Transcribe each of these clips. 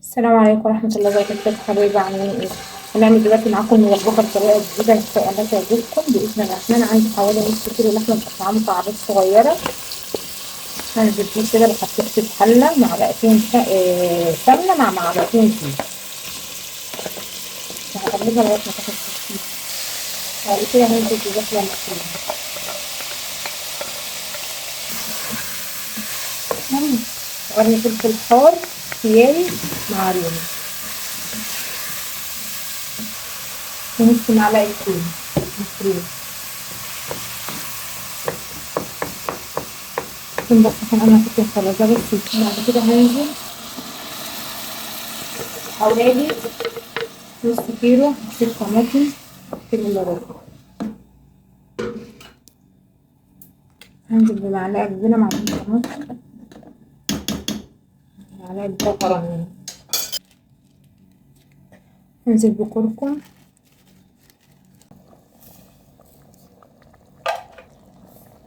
السلام عليكم ورحمة الله وبركاته يا حبايبي، عاملين ايه؟ هنعمل دلوقتي معاكم مطبخة بطريقة جديدة ان شاء الله تعجبكم بإذن الرحمن. عندي حوالي نص كيلو لحمة مقطعة مكعبات صغيرة. هنزل فيه كده بحطيت في الحلة معلقتين سمنة مع معلقتين زيت، وهقلبها لغاية ما تاخد تشويح. بعد كده هنزل باللحمة المفرومة، وقرن فلفل حار كياري مع رومي، ونص معلقة توم مفروم. بس عشان انا كنت مفرزة بس. بعد كده هنزل حوالي نص كيلو عصير طماطم، كيلو الا ربع. هنزل بمعلقة كبيرة معلقة طماطم، معلقة بصل، هنزل بكركم،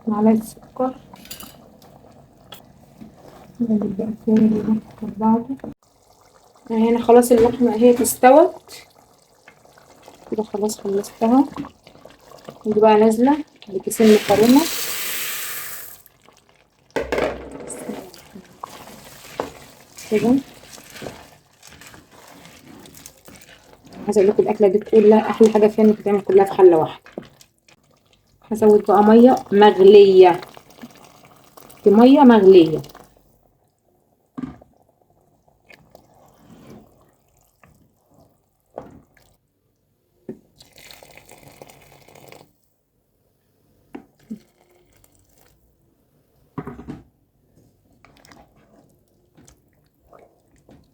معلقة سكر، هنزل بقى كل بعضه. هنا خلاص اللحمة اهي استوت كده، خلاص خلصتها. ودي بقى نازلة بكيسين مكرونة كده. عايزة اقول لكم الاكلة دي كلها احلى حاجة فيها انك تعمل كلها في حلة واحدة. هزود بقى مية مغلية، دي مية مغلية.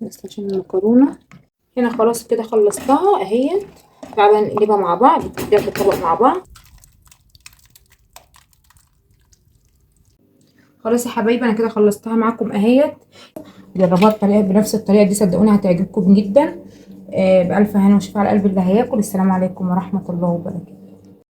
بس عشان المكرونة هنا خلاص كده خلصتها اهي. تعالى نقلبها مع بعض، نحطها في الطبق مع بعض. خلاص يا حبايبي انا كده خلصتها معاكم اهيت. جربوها الطريقه بنفس الطريقه دي، صدقوني هتعجبكم جدا. بألف هنا وشفا على قلب اللي هياكل. السلام عليكم ورحمه الله وبركاته.